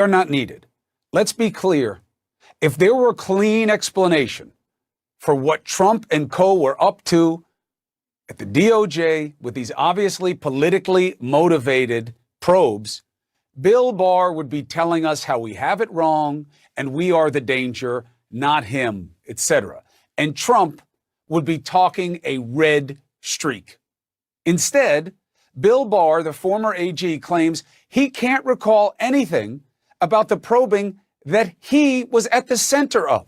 Are not needed. Let's be clear. If there were a clean explanation for what Trump and co. were up to at the DOJ with these obviously politically motivated probes, Bill Barr would be telling us how we have it wrong and we are the danger, not him, etc. And Trump would be talking a red streak. Instead, Bill Barr, the former AG, claims he can't recall anything about the probing that he was at the center of.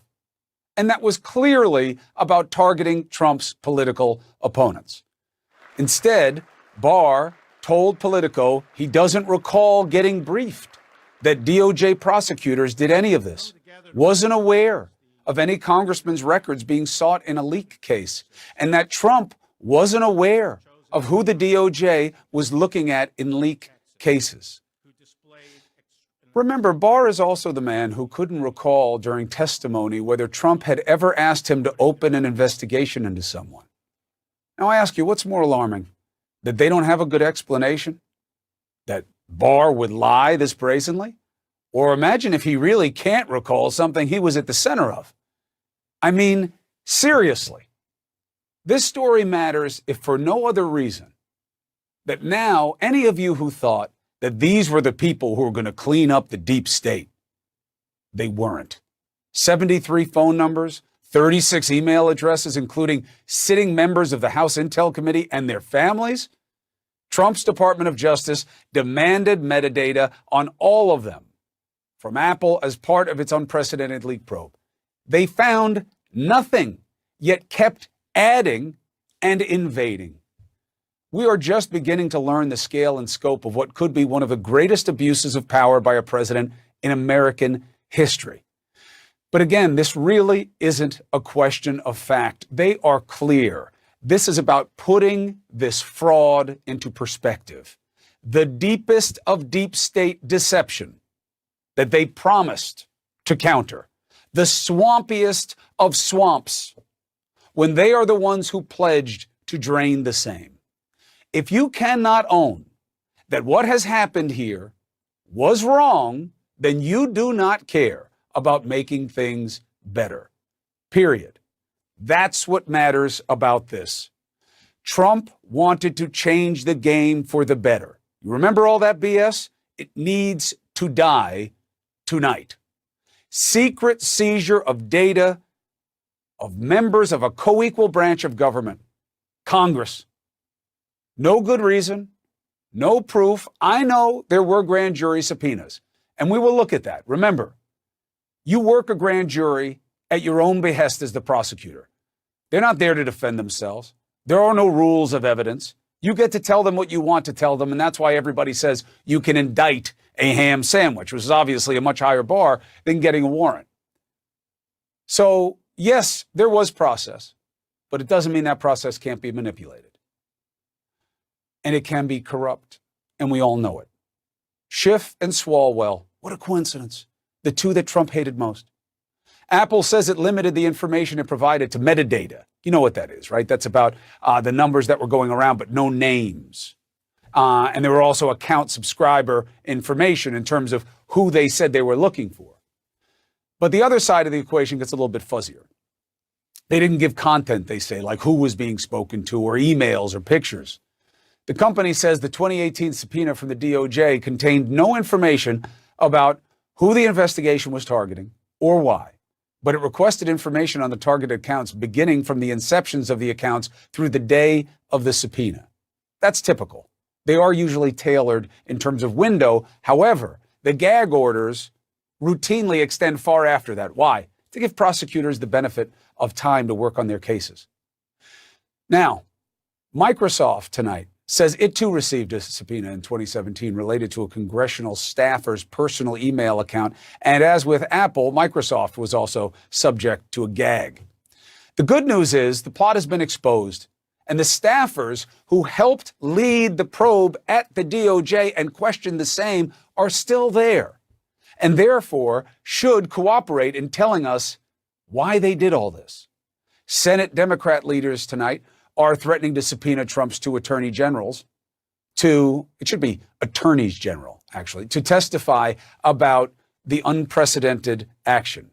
And that was clearly about targeting Trump's political opponents. Instead, Barr told Politico he doesn't recall getting briefed that DOJ prosecutors did any of this, wasn't aware of any congressman's records being sought in a leak case, and that Trump wasn't aware of who the DOJ was looking at in leak cases. Remember, Barr is also the man who couldn't recall during testimony whether Trump had ever asked him to open an investigation into someone. Now, I ask you, what's more alarming? That they don't have a good explanation? That Barr would lie this brazenly? Or imagine if he really can't recall something he was at the center of. I mean, seriously. This story matters if for no other reason that now any of you who thought that these were the people who were going to clean up the deep state, they weren't. 73 phone numbers, 36 email addresses, including sitting members of the House Intel Committee and their families. Trump's Department of Justice demanded metadata on all of them from Apple as part of its unprecedented leak probe. They found nothing, yet kept adding and invading. We are just beginning to learn the scale and scope of what could be one of the greatest abuses of power by a president in American history. But again, this really isn't a question of fact. They are clear. This is about putting this fraud into perspective. The deepest of deep state deception that they promised to counter. The swampiest of swamps, when they are the ones who pledged to drain the same. If you cannot own that what has happened here was wrong, then you do not care about making things better. Period. That's what matters about this. Trump wanted to change the game for the better. You remember all that BS? It needs to die tonight. Secret seizure of data of members of a co-equal branch of government, Congress. No good reason, no proof. I know there were grand jury subpoenas, and we will look at that. Remember, you work a grand jury at your own behest as the prosecutor. They're not there to defend themselves. There are no rules of evidence. You get to tell them what you want to tell them, and that's why everybody says you can indict a ham sandwich, which is obviously a much higher bar than getting a warrant. So, yes, there was process, but it doesn't mean that process can't be manipulated. And it can be corrupt, and we all know it. Schiff and Swalwell, what a coincidence. The two that Trump hated most. Apple says it limited the information it provided to metadata. You know what that is, right? That's about the numbers that were going around, but no names. And there were also account subscriber information in terms of who they said they were looking for. But the other side of the equation gets a little bit fuzzier. They didn't give content, they say, like who was being spoken to or emails or pictures. The company says the 2018 subpoena from the DOJ contained no information about who the investigation was targeting or why, but it requested information on the targeted accounts beginning from the inceptions of the accounts through the day of the subpoena. That's typical. They are usually tailored in terms of window. However, the gag orders routinely extend far after that. Why? To give prosecutors the benefit of time to work on their cases. Now, Microsoft tonight says it too received a subpoena in 2017 related to a congressional staffer's personal email account. And as with Apple, Microsoft was also subject to a gag. The good news is the plot has been exposed, and the staffers who helped lead the probe at the DOJ and questioned the same are still there, and therefore should cooperate in telling us why they did all this. Senate Democrat leaders tonight are threatening to subpoena Trump's two attorney generals it should be attorneys general, actually, to testify about the unprecedented action.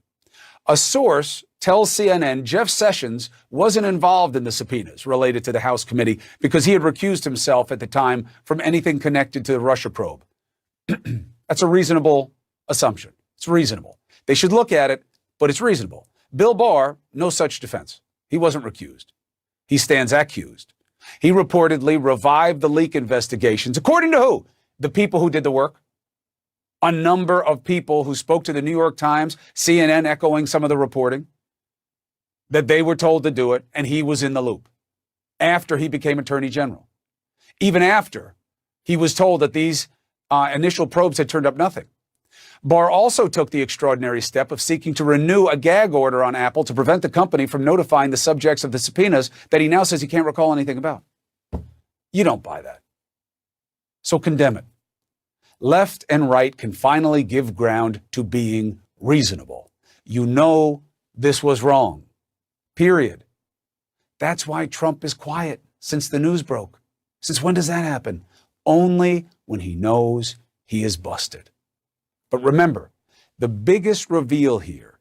A source tells CNN Jeff Sessions wasn't involved in the subpoenas related to the House committee because he had recused himself at the time from anything connected to the Russia probe. That's a reasonable assumption. It's reasonable. They should look at it, but it's reasonable. Bill Barr, no such defense. He wasn't recused. He stands accused. He reportedly revived the leak investigations. According to who? The people who did the work. A number of people who spoke to the New York Times, CNN echoing some of the reporting, that they were told to do it, and he was in the loop after he became Attorney General. Even after he was told that these initial probes had turned up nothing. Barr also took the extraordinary step of seeking to renew a gag order on Apple to prevent the company from notifying the subjects of the subpoenas that he now says he can't recall anything about. You don't buy that. So condemn it. Left and right can finally give ground to being reasonable. You know this was wrong. Period. That's why Trump is quiet since the news broke. Since when does that happen? Only when he knows he is busted. But remember, the biggest reveal here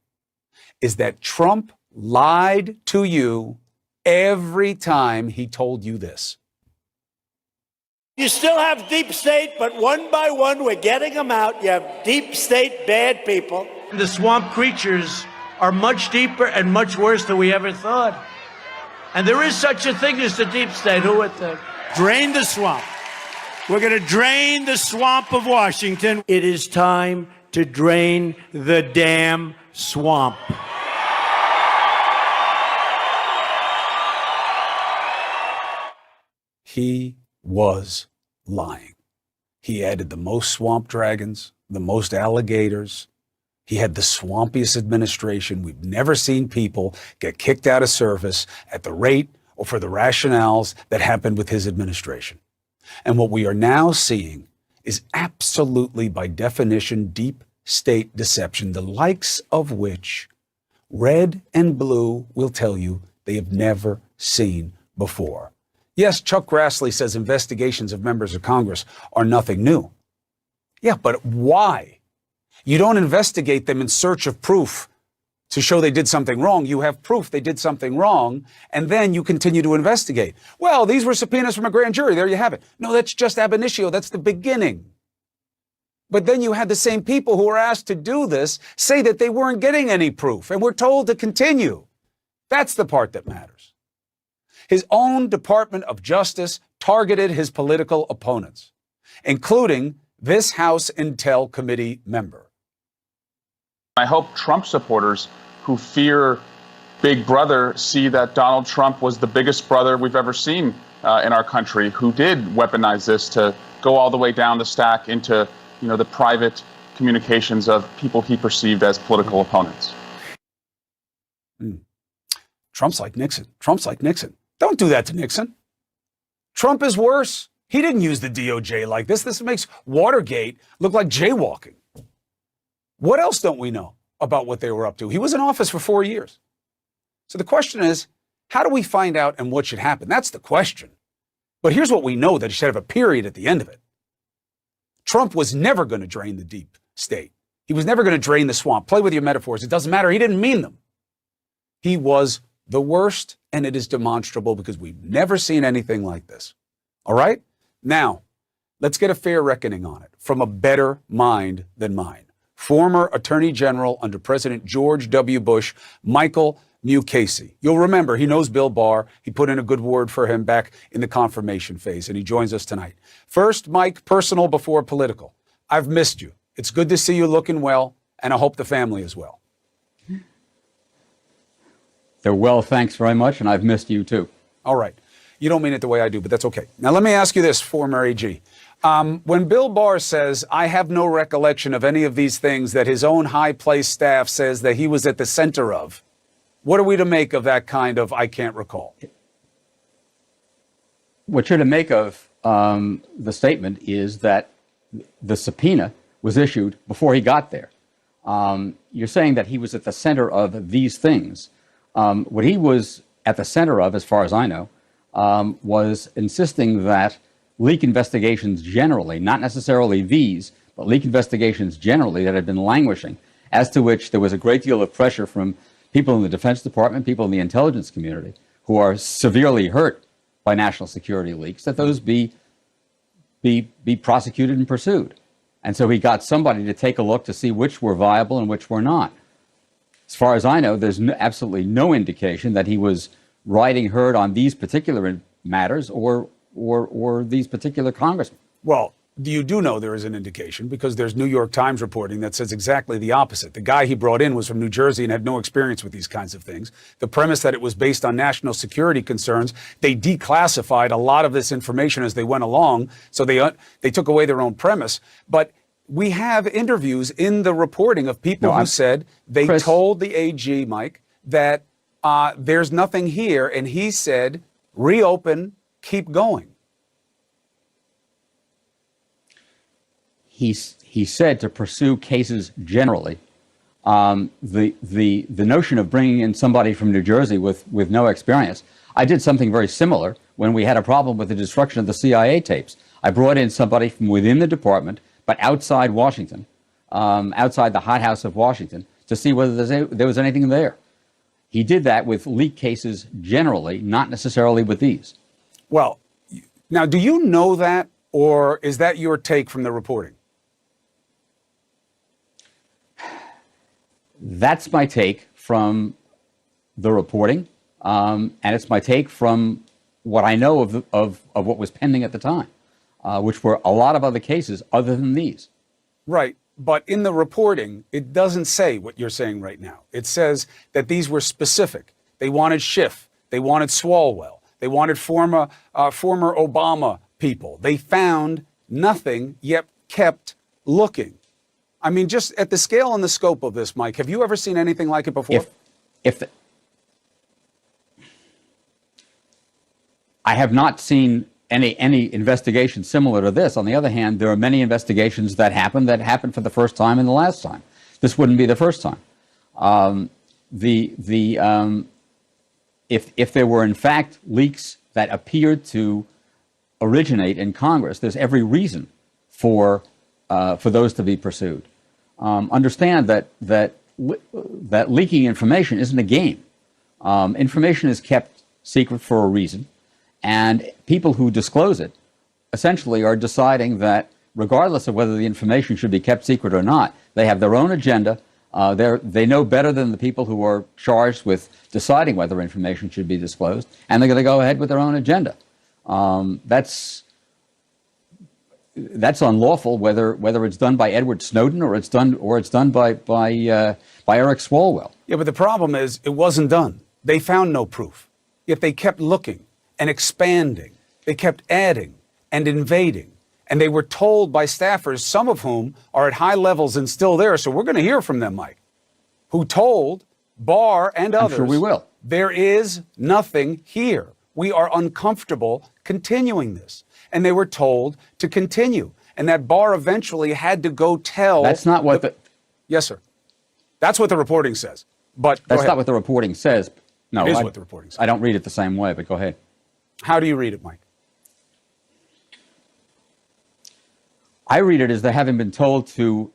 is that Trump lied to you every time he told you this. You still have deep state, but one by one, we're getting them out. You have deep state bad people. The swamp creatures are much deeper and much worse than we ever thought. And there is such a thing as the deep state. Who would think? Drain the swamp. We're going to drain the swamp of Washington. It is time to drain the damn swamp. He was lying. He added the most swamp dragons, the most alligators. He had the swampiest administration. We've never seen people get kicked out of service at the rate or for the rationales that happened with his administration. And what we are now seeing is absolutely, by definition, deep state deception, the likes of which red and blue will tell you they have never seen before. Yes, Chuck Grassley says investigations of members of Congress are nothing new. Yeah, but why? You don't investigate them in search of proof to show they did something wrong. You have proof they did something wrong, and then you continue to investigate. Well, these were subpoenas from a grand jury. There you have it. No, that's just ab initio. That's the beginning. But then you had the same people who were asked to do this say that they weren't getting any proof and were told to continue. That's the part that matters. His own Department of Justice targeted his political opponents, including this House Intel Committee member. I hope Trump supporters who fear Big Brother see that Donald Trump was the biggest brother we've ever seen in our country, who did weaponize this to go all the way down the stack into, the private communications of people he perceived as political opponents. Trump's like Nixon. Trump's like Nixon. Don't do that to Nixon. Trump is worse. He didn't use the DOJ like this. This makes Watergate look like jaywalking. What else don't we know about what they were up to? He was in office for 4 years. So the question is, how do we find out and what should happen? That's the question. But here's what we know, that he should have a period at the end of it. Trump was never going to drain the deep state. He was never going to drain the swamp. Play with your metaphors. It doesn't matter. He didn't mean them. He was the worst, and it is demonstrable because we've never seen anything like this. All right? Now, let's get a fair reckoning on it from a better mind than mine. Former Attorney General under President George W. Bush, Michael Mukasey. You'll remember, he knows Bill Barr. He put in a good word for him back in the confirmation phase, and he joins us tonight. First, Mike, personal before political. I've missed you. It's good to see you looking well, and I hope the family is well. They're well, thanks very much, and I've missed you too. All right. You don't mean it the way I do, but that's okay. Now, let me ask you this, former AG. When Bill Barr says, I have no recollection of any of these things that his own high-placed staff says that he was at the center of, what are we to make of that kind of I can't recall? What you're to make of the statement is that the subpoena was issued before he got there. You're saying that he was at the center of these things. What he was at the center of, as far as I know, was insisting that leak investigations generally, not necessarily these, but leak investigations generally that had been languishing, as to which there was a great deal of pressure from people in the Defense Department, people in the intelligence community, who are severely hurt by national security leaks, that those be prosecuted and pursued. And so he got somebody to take a look to see which were viable and which were not. As far as I know, there's absolutely no indication that he was riding herd on these particular matters or these particular congressmen. Well, you do know there is an indication because there's New York Times reporting that says exactly the opposite. The guy he brought in was from New Jersey and had no experience with these kinds of things. The premise that it was based on national security concerns, they declassified a lot of this information as they went along, so they took away their own premise. But we have interviews in the reporting of people who said they told the AG, Mike, that there's nothing here, and he said, reopen, keep going. He said to pursue cases generally. The notion of bringing in somebody from New Jersey with no experience. I did something very similar when we had a problem with the destruction of the CIA tapes. I brought in somebody from within the department, but outside Washington, outside the hothouse of Washington, to see whether there was anything there. He did that with leak cases generally, not necessarily with these. Well, now, do you know that, or is that your take from the reporting? That's my take from the reporting, and it's my take from what I know of what was pending at the time, which were a lot of other cases other than these. Right. But in the reporting, it doesn't say what you're saying right now. It says that these were specific. They wanted Schiff. They wanted Swalwell. They wanted former Obama people. They found nothing, yet kept looking. I mean, just at the scale and the scope of this, Mike, have you ever seen anything like it before? I have not seen any investigation similar to this. On the other hand, there are many investigations that happened for the first time and the last time. This wouldn't be the first time. If there were in fact leaks that appeared to originate in Congress, there's every reason for those to be pursued. Understand that leaking information isn't a game. Information is kept secret for a reason, and people who disclose it essentially are deciding that regardless of whether the information should be kept secret or not, they have their own agenda. They know better than the people who are charged with deciding whether information should be disclosed, and they're going to go ahead with their own agenda. That's unlawful, whether it's done by Edward Snowden or it's done by Eric Swalwell. Yeah, but the problem is it wasn't done. They found no proof. Yet they kept looking and expanding. They kept adding and invading. And they were told by staffers, some of whom are at high levels and still there, so we're going to hear from them, Mike, who told Barr and others, I'm sure we will. There is nothing here. We are uncomfortable continuing this. And they were told to continue. And that Barr eventually had to go tell. That's not what Yes, sir. That's what the reporting says. But that's not what the reporting says. No, it is what the reporting says. I don't read it the same way, but go ahead. How do you read it, Mike? I read it as they having been told to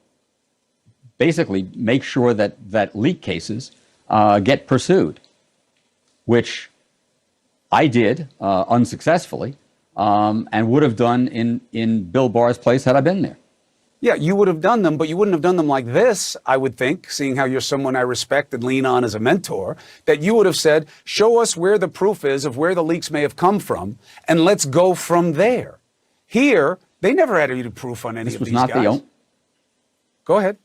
basically make sure that leak cases get pursued, which I did unsuccessfully, and would have done in Bill Barr's place had I been there. Yeah, you would have done them, but you wouldn't have done them like this, I would think, seeing how you're someone I respect and lean on as a mentor, that you would have said, show us where the proof is of where the leaks may have come from, and let's go from there. Here, they never had any proof on any of these guys. This was not the Go ahead.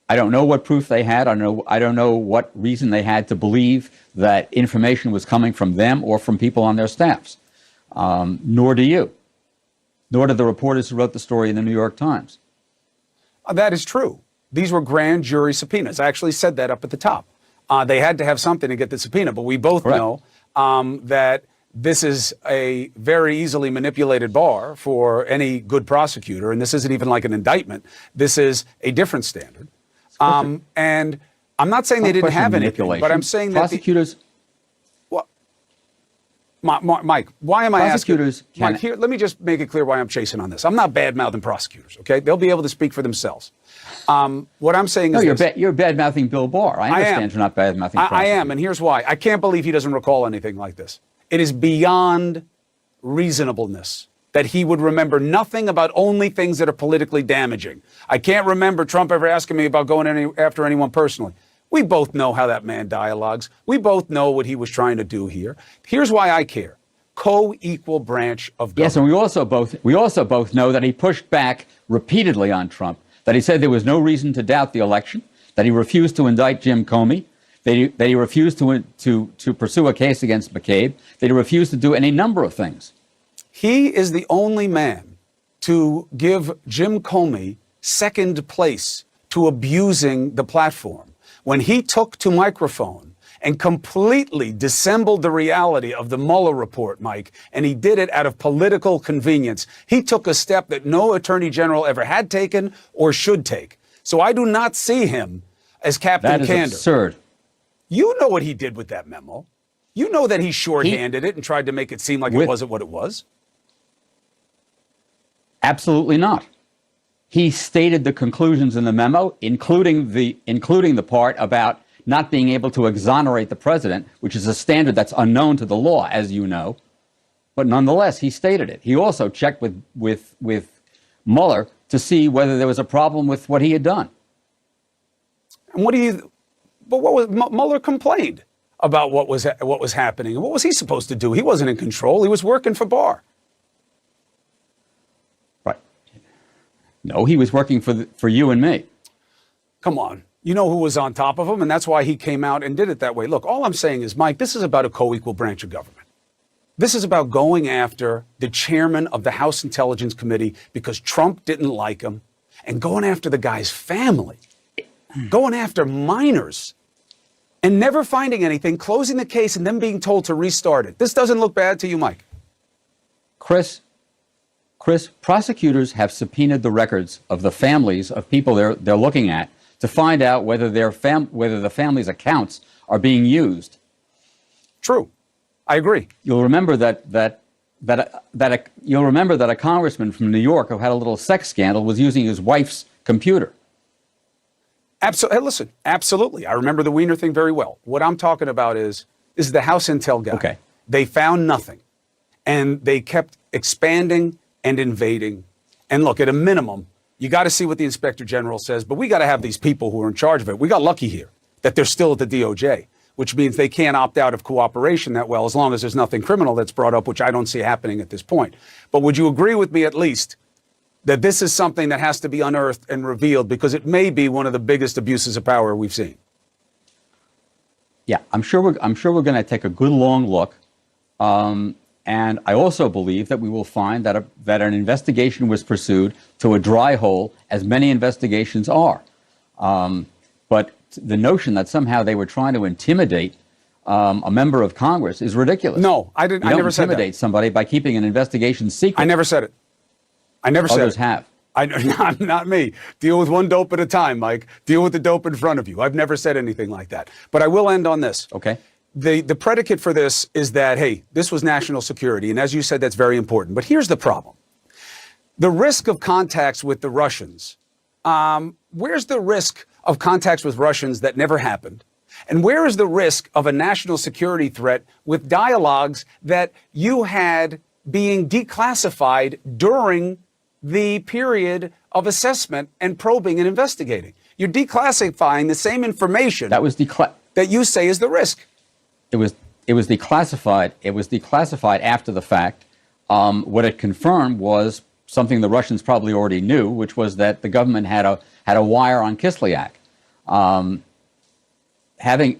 I don't know what proof they had. I don't know what reason they had to believe that information was coming from them or from people on their staffs. Nor do you. Nor did the reporters who wrote the story in the New York Times. That is true. These were grand jury subpoenas. I actually said that up at the top. They had to have something to get the subpoena, but we both know that this is a very easily manipulated bar for any good prosecutor, and this isn't even like an indictment. This is a different standard. And I'm not saying they didn't have anything, but I'm saying that prosecutors. Mike, why am I Prosecutors asking? Mike, here, let me just make it clear why I'm chasing on this. I'm not bad-mouthing prosecutors, okay? They'll be able to speak for themselves. What I'm saying is you're bad-mouthing Bill Barr. I understand you're not bad-mouthing prosecutors. I am, and here's why. I can't believe he doesn't recall anything like this. It is beyond reasonableness that he would remember nothing about only things that are politically damaging. I can't remember Trump ever asking me about going after anyone personally. We both know how that man dialogues. We both know what he was trying to do here. Here's why I care. Co-equal branch of government. Yes, and we also both know that he pushed back repeatedly on Trump, that he said there was no reason to doubt the election, that he refused to indict Jim Comey, that he refused to pursue a case against McCabe, that he refused to do any number of things. He is the only man to give Jim Comey second place to abusing the platform. When he took to microphone and completely dissembled the reality of the Mueller report, Mike, and he did it out of political convenience, he took a step that no attorney general ever had taken or should take. So I do not see him as Captain Candor. That is absurd. You know what he did with that memo. You know that he shorthanded it and tried to make it seem like it wasn't what it was. Absolutely not. He stated the conclusions in the memo, including the part about not being able to exonerate the president, which is a standard that's unknown to the law, as you know. But nonetheless, he stated it. He also checked with Mueller to see whether there was a problem with what he had done. And Mueller complained about what was happening. And what was he supposed to do? He wasn't in control. He was working for Barr. No, he was working for you and me. Come on. You know who was on top of him, and that's why he came out and did it that way. Look, all I'm saying is, Mike, this is about a co-equal branch of government. This is about going after the chairman of the House Intelligence Committee because Trump didn't like him, and going after the guy's family, going after minors, and never finding anything, closing the case, and then being told to restart it. This doesn't look bad to you, Mike? Chris, prosecutors have subpoenaed the records of the families of people they're looking at to find out whether whether the family's accounts are being used. True, I agree. You'll remember that a congressman from New York who had a little sex scandal was using his wife's computer. Absolutely. Hey, listen, absolutely. I remember the Weiner thing very well. What I'm talking about is the House Intel guy. Okay. They found nothing, and they kept expanding and invading. And look, at a minimum, you got to see what the Inspector General says, but we got to have these people who are in charge of it. We got lucky here that they're still at the DOJ, which means they can't opt out of cooperation that well as long as there's nothing criminal that's brought up, which I don't see happening at this point. But would you agree with me at least that this is something that has to be unearthed and revealed because it may be one of the biggest abuses of power we've seen? Yeah, I'm sure we're going to take a good long look. And I also believe that we will find that an investigation was pursued to a dry hole, as many investigations are. But the notion that somehow they were trying to intimidate a member of Congress is ridiculous. No, I didn't. I never said that. Intimidate somebody by keeping an investigation secret. I never said it. I never said it. Others have. Not me. Deal with one dope at a time, Mike. Deal with the dope in front of you. I've never said anything like that. But I will end on this. Okay. The predicate for this is that, hey, this was national security. And as you said, that's very important. But here's the problem. The risk of contacts with the Russians. Where's the risk of contacts with Russians that never happened? And where is the risk of a national security threat with dialogues that you had being declassified during the period of assessment and probing and investigating? You're declassifying the same information that you say is the risk. It was declassified. It was declassified after the fact. What it confirmed was something the Russians probably already knew, which was that the government had a wire on Kislyak. Having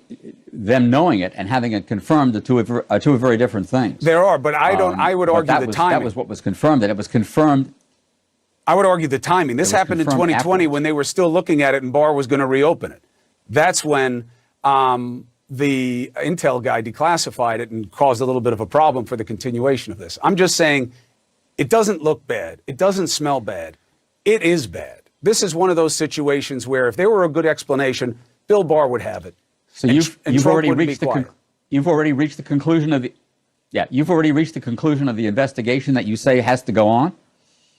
them knowing it and having it confirmed are two very different things. There are, but I would argue the timing. That was what was confirmed, and it was confirmed. I would argue the timing. This happened in 2020 afterwards, when they were still looking at it and Barr was going to reopen it. That's when the Intel guy declassified it and caused a little bit of a problem for the continuation of this. I'm just saying it doesn't look bad. It doesn't smell bad. It is bad. This is one of those situations where if there were a good explanation, Bill Barr would have it. So you've already reached the conclusion of the Yeah, you've already reached the conclusion of the investigation that you say has to go on?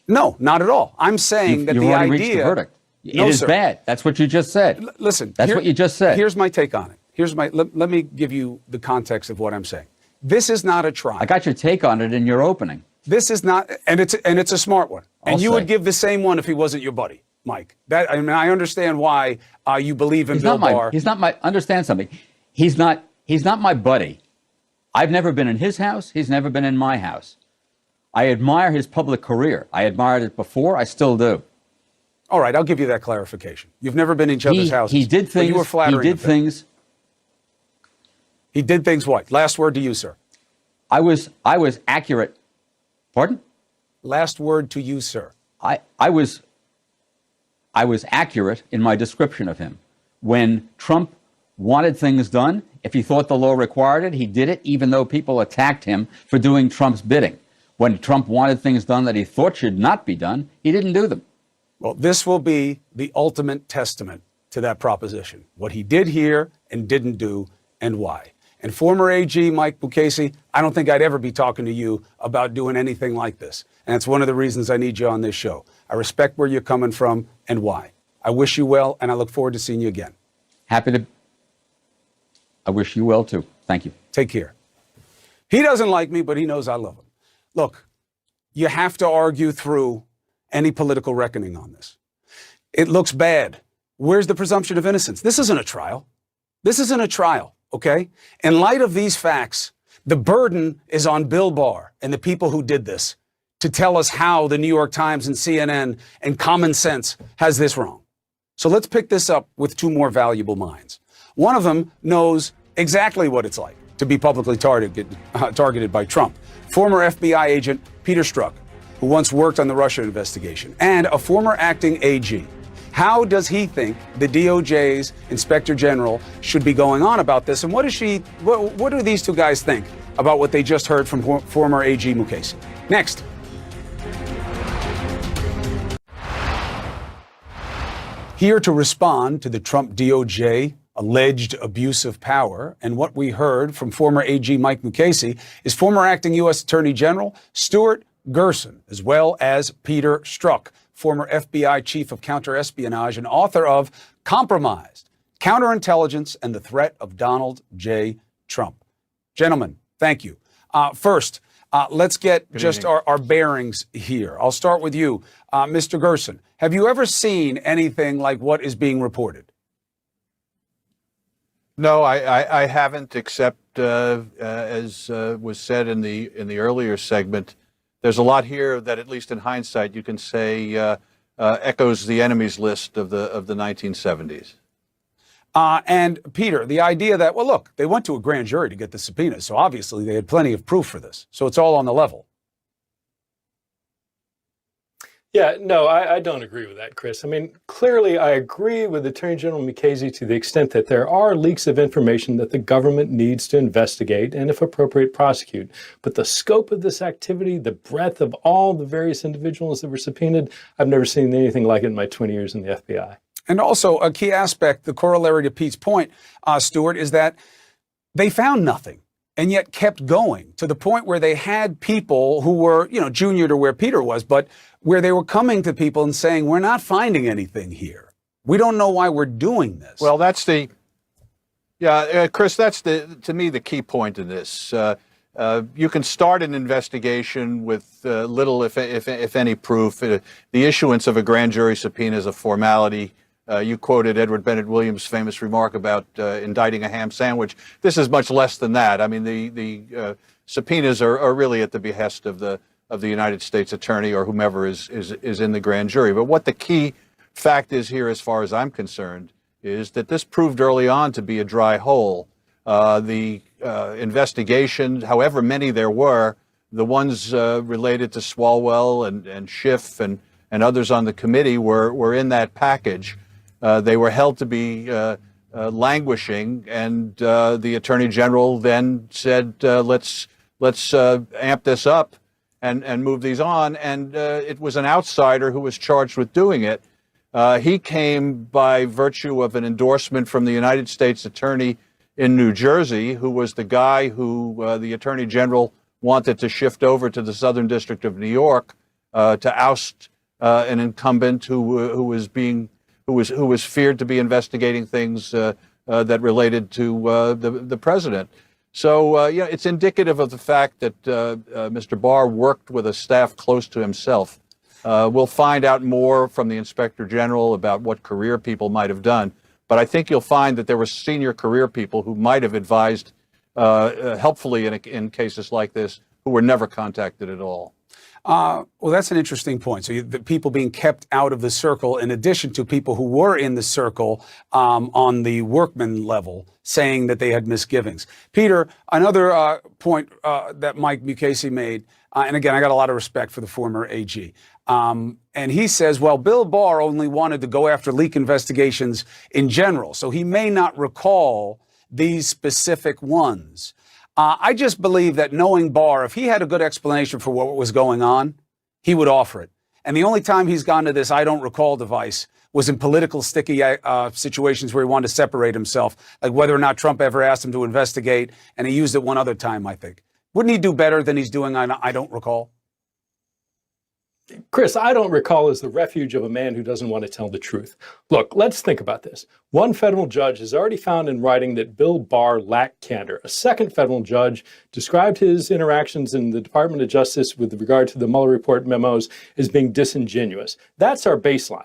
No, not at all. I'm saying that You've the already idea... reached the verdict. No, It is sir. bad. That's what you just said. Listen. That's what you just said. Here's my take on it. Let me give you the context of what I'm saying. This is not a trial. I got your take on it in your opening. This is not, and it's a smart one. And I'll you say. would give the same one if he wasn't your buddy, Mike. I understand why you believe in He's Bill not my. Barr. He's not my. Understand something. He's not my buddy. I've never been in his house. He's never been in my house. I admire his public career. I admired it before. I still do. All right, I'll give you that clarification. You've never been in each other's houses. He did but things. You were flattering He did him. things. He did things what? Last word to you, sir. I was accurate. Pardon? Last word to you, sir. I was accurate in my description of him. When Trump wanted things done, if he thought the law required it, he did it, even though people attacked him for doing Trump's bidding. When Trump wanted things done that he thought should not be done, he didn't do them. Well, this will be the ultimate testament to that proposition. What he did here and didn't do, and why. And former AG Mike Mukasey, I don't think I'd ever be talking to you about doing anything like this. And it's one of the reasons I need you on this show. I respect where you're coming from and why. I wish you well, and I look forward to seeing you again. Happy to. I wish you well, too. Thank you. Take care. He doesn't like me, but he knows I love him. Look, you have to argue through any political reckoning on this. It looks bad. Where's the presumption of innocence? This isn't a trial. This isn't a trial, okay? In light of these facts, the burden is on Bill Barr and the people who did this to tell us how the New York Times and CNN and common sense has this wrong. So let's pick this up with two more valuable minds. One of them knows exactly what it's like to be publicly targeted by Trump. Former FBI agent Peter Strzok, who once worked on the Russia investigation, and a former acting AG. How does he think the DOJ's Inspector General should be going on about this? And what do these two guys think about what they just heard from former AG Mukasey? Next. Here to respond to the Trump DOJ alleged abuse of power and what we heard from former AG Mike Mukasey is former acting U.S. Attorney General Stuart Gerson, as well as Peter Strzok, former FBI chief of counterespionage and author of Compromised, Counterintelligence and the Threat of Donald J. Trump. Gentlemen, thank you. First, let's get our bearings here. I'll start with you, Mr. Gerson. Have you ever seen anything like what is being reported? No, I haven't, except as was said in the earlier segment, there's a lot here that, at least in hindsight, you can say echoes the enemies list of the 1970s. And Peter, the idea that, well, look, they went to a grand jury to get the subpoena, so obviously they had plenty of proof for this. So it's all on the level. Yeah, no, I don't agree with that, Chris. I mean, clearly I agree with Attorney General Mukasey to the extent that there are leaks of information that the government needs to investigate and, if appropriate, prosecute. But the scope of this activity, the breadth of all the various individuals that were subpoenaed, I've never seen anything like it in my 20 years in the FBI. And also a key aspect, the corollary to Pete's point, Stuart, is that they found nothing and yet kept going to the point where they had people who were, junior to where Peter was, but where they were coming to people and saying, we're not finding anything here. We don't know why we're doing this. Well, Chris, that's to me the key point in this. You can start an investigation with little, if any, proof. The issuance of a grand jury subpoena is a formality. You quoted Edward Bennett Williams' famous remark about indicting a ham sandwich. This is much less than that. I mean, the subpoenas are really at the behest of the United States Attorney or whomever is in the grand jury. But what the key fact is here, as far as I'm concerned, is that this proved early on to be a dry hole. The investigation, however many there were, the ones related to Swalwell and Schiff and others on the committee were in that package. They were held to be languishing, and the Attorney General then said, let's amp this up and move these on. And it was an outsider who was charged with doing it. He came by virtue of an endorsement from the United States Attorney in New Jersey, who was the guy who the Attorney General wanted to shift over to the Southern District of New York to oust an incumbent who was feared to be investigating things that related to the president. So yeah, it's indicative of the fact that Mr. Barr worked with a staff close to himself. We'll find out more from the Inspector General about what career people might have done, but I think you'll find that there were senior career people who might have advised helpfully in cases like this who were never contacted at all. Well, that's an interesting point. So the people being kept out of the circle, in addition to people who were in the circle on the workman level, saying that they had misgivings. Peter, another point that Mike Mukasey made, and again, I got a lot of respect for the former AG. And he says, well, Bill Barr only wanted to go after leak investigations in general, so he may not recall these specific ones. I just believe that knowing Barr, if he had a good explanation for what was going on, he would offer it. And the only time he's gone to this I don't recall device was in political sticky situations where he wanted to separate himself, like whether or not Trump ever asked him to investigate, and he used it one other time, I think. Wouldn't he do better than he's doing I don't recall? Chris, I don't recall is the refuge of a man who doesn't want to tell the truth. Look, let's think about this. One federal judge has already found in writing that Bill Barr lacked candor. A second federal judge described his interactions in the Department of Justice with regard to the Mueller report memos as being disingenuous. That's our baseline.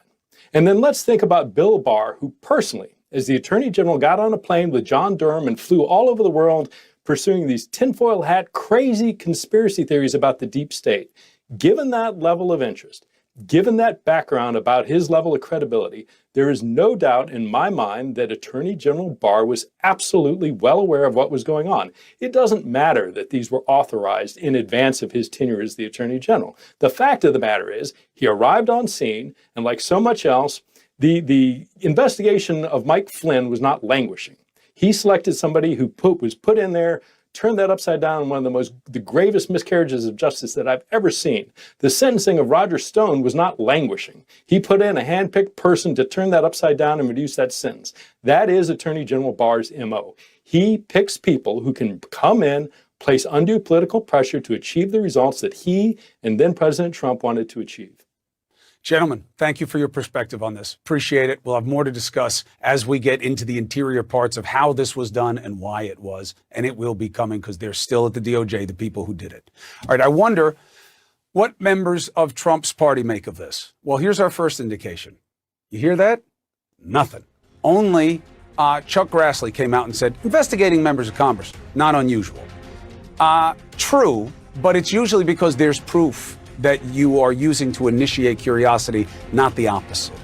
And then let's think about Bill Barr, who personally, as the Attorney General, got on a plane with John Durham and flew all over the world pursuing these tinfoil hat, crazy conspiracy theories about the deep state. Given that level of interest, given that background about his level of credibility, there is no doubt in my mind that Attorney General Barr was absolutely well aware of what was going on. It doesn't matter that these were authorized in advance of his tenure as the Attorney General. The fact of the matter is, he arrived on scene, and like so much else, the investigation of Mike Flynn was not languishing. He selected somebody who was put in there, turned that upside down in one of the gravest miscarriages of justice that I've ever seen. The sentencing of Roger Stone was not languishing. He put in a handpicked person to turn that upside down and reduce that sentence. That is Attorney General Barr's MO. He picks people who can come in, place undue political pressure to achieve the results that he and then President Trump wanted to achieve. Gentlemen, thank you for your perspective on this. Appreciate it. We'll have more to discuss as we get into the interior parts of how this was done and why it was. And it will be coming because they're still at the DOJ, the people who did it. All right, I wonder what members of Trump's party make of this. Well, here's our first indication. You hear that? Nothing. Only Chuck Grassley came out and said, investigating members of Congress, not unusual. True, but it's usually because there's proof that you are using to initiate curiosity, not the opposite.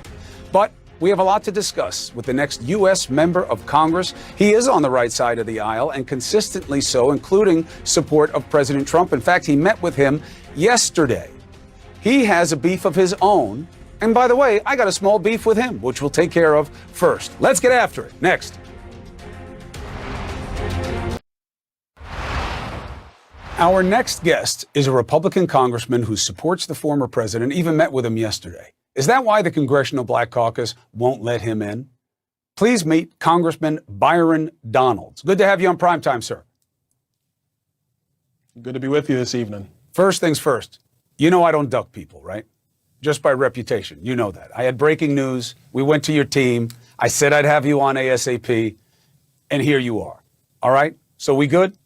But we have a lot to discuss with the next U.S. member of Congress. He is on the right side of the aisle, and consistently so, including support of President Trump. In fact, he met with him yesterday. He has a beef of his own. And by the way, I got a small beef with him, which we'll take care of first. Let's get after it. Next. Our next guest is a Republican congressman who supports the former president, even met with him yesterday. Is that why the Congressional Black Caucus won't let him in? Please meet Congressman Byron Donalds. Good to have you on Primetime, sir. Good to be with you this evening. First things first, you know I don't duck people, right? Just by reputation. You know that. I had breaking news. We went to your team. I said I'd have you on ASAP, and here you are. All right? So we good?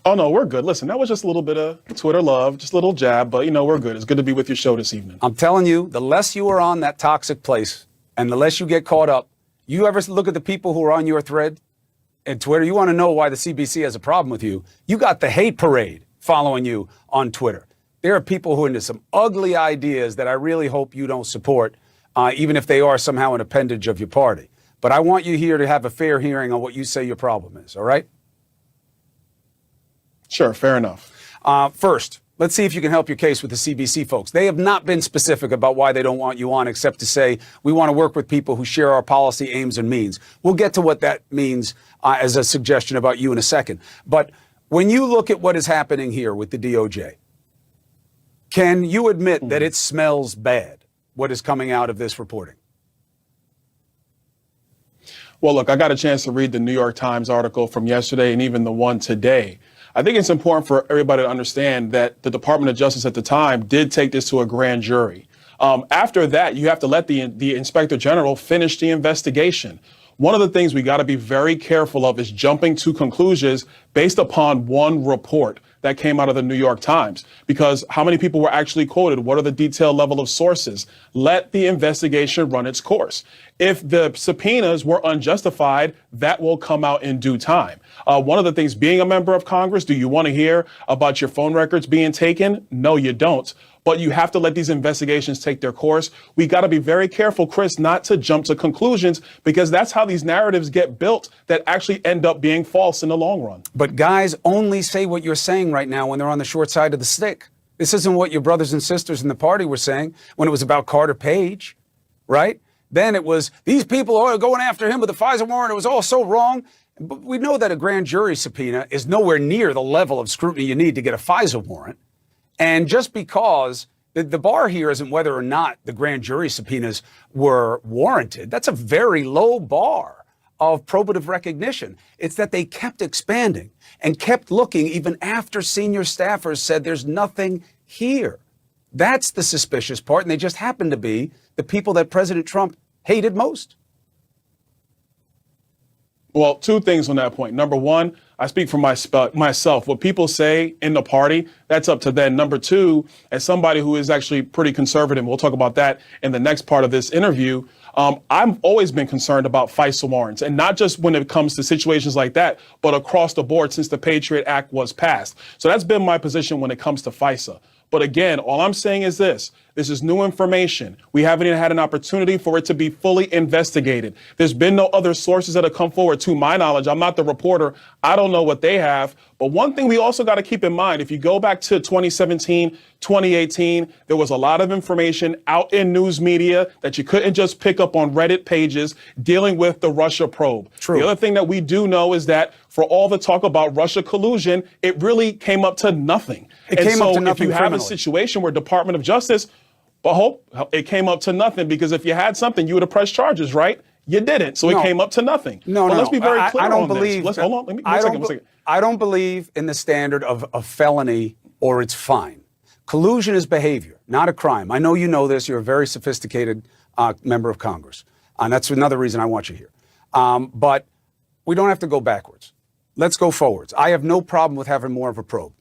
Oh, no, we're good. Listen, that was just a little bit of Twitter love, just a little jab, but, we're good. It's good to be with your show this evening. I'm telling you, the less you are on that toxic place and the less you get caught up, you ever look at the people who are on your thread and Twitter, you want to know why the CBC has a problem with you. You got the hate parade following you on Twitter. There are people who are into some ugly ideas that I really hope you don't support, even if they are somehow an appendage of your party. But I want you here to have a fair hearing on what you say your problem is, all right? Sure, fair enough. First, let's see if you can help your case with the CBC folks. They have not been specific about why they don't want you on, except to say, we want to work with people who share our policy aims and means. We'll get to what that means as a suggestion about you in a second. But when you look at what is happening here with the DOJ, can you admit that it smells bad, what is coming out of this reporting? Well, look, I got a chance to read the New York Times article from yesterday and even the one today. I think it's important for everybody to understand that the Department of Justice at the time did take this to a grand jury. After that, you have to let the Inspector General finish the investigation. One of the things we got to be very careful of is jumping to conclusions based upon one report that came out of the New York Times, because how many people were actually quoted? What are the detailed level of sources? Let the investigation run its course. If the subpoenas were unjustified, that will come out in due time. One of the things, being a member of Congress, do you want to hear about your phone records being taken? No, you don't. But you have to let these investigations take their course. We got to be very careful, Chris, not to jump to conclusions, because that's how these narratives get built that actually end up being false in the long run. But guys only say what you're saying right now when they're on the short side of the stick. This isn't what your brothers and sisters in the party were saying when it was about Carter Page, right? Then it was, these people are going after him with the FISA warrant. It was all so wrong. But we know that a grand jury subpoena is nowhere near the level of scrutiny you need to get a FISA warrant. And just because the bar here isn't whether or not the grand jury subpoenas were warranted, that's a very low bar of probative recognition. It's that they kept expanding and kept looking even after senior staffers said there's nothing here. That's the suspicious part, and they just happen to be the people that President Trump hated most. Well, two things on that point. Number one, I speak for myself. What people say in the party, that's up to them. Number two, as somebody who is actually pretty conservative, we'll talk about that in the next part of this interview, I've always been concerned about FISA warrants, and not just when it comes to situations like that, but across the board since the Patriot Act was passed. So that's been my position when it comes to FISA. But again, all I'm saying is this is new information. We haven't even had an opportunity for it to be fully investigated. There's been no other sources that have come forward to my knowledge. I'm not the reporter. I don't know what they have. But one thing we also got to keep in mind, if you go back to 2017, 2018, there was a lot of information out in news media that you couldn't just pick up on Reddit pages dealing with the Russia probe. True. The other thing that we do know is that for all the talk about Russia collusion, it really came up to nothing. It came up to nothing if you have a criminally. situation where Department of Justice, it came up to nothing, because if you had something, you would have pressed charges, right? You didn't, so No. it came up to nothing. No, Let's be very clear I don't on believe, this. Hold on, let me, I one second. don't believe in the standard of a felony or it's fine. Collusion is behavior, not a crime. I know you know this. You're a very sophisticated member of Congress. And that's another reason I want you here. But we don't have to go backwards. Let's go forwards. I have no problem with having more of a probe.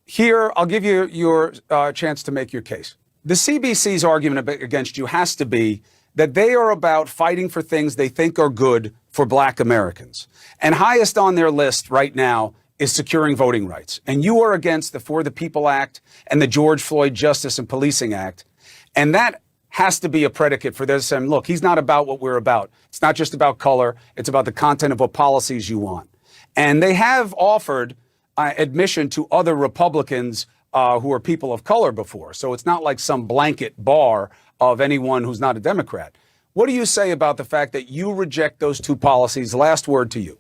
Here, I'll give you your chance to make your case. The CBC's argument against you has to be that they are about fighting for things they think are good for Black Americans. And highest on their list right now is securing voting rights. And you are against the For the People Act and the George Floyd Justice and Policing Act. And that has to be a predicate for this. And look, he's not about what we're about. It's not just about color. It's about the content of what policies you want. And they have offered admission to other Republicans who are people of color before. So it's not like some blanket bar of anyone who's not a Democrat. What do you say about the fact that you reject those two policies? Last word to you.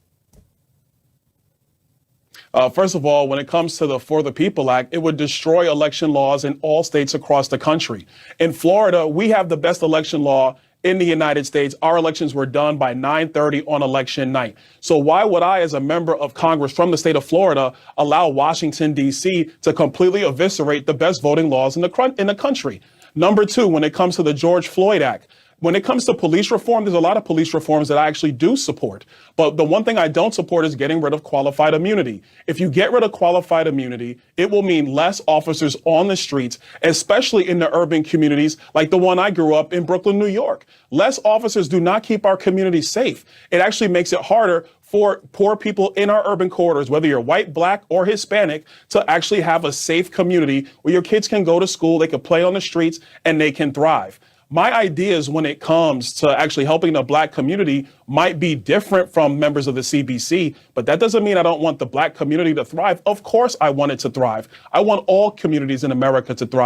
First of all, when it comes to the For the People Act, it would destroy election laws in all states across the country. In Florida, we have the best election law in the United States. Our elections were done by 9:30 on election night. So why would I, as a member of Congress from the state of Florida, allow Washington, D.C. to completely eviscerate the best voting laws in the country? Number two, when it comes to the George Floyd Act, when it comes to police reform, there's a lot of police reforms that I actually do support. But the one thing I don't support is getting rid of qualified immunity. If you get rid of qualified immunity, it will mean less officers on the streets, especially in the urban communities like the one I grew up in, Brooklyn, New York. Less officers do not keep our communities safe. It actually makes it harder for poor people in our urban corridors, whether you're white, Black, or Hispanic, to actually have a safe community where your kids can go to school, they can play on the streets, and they can thrive. My ideas when it comes to actually helping the Black community might be different from members of the CBC, but that doesn't mean I don't want the Black community to thrive. Of course I want it to thrive. I want all communities in America to thrive.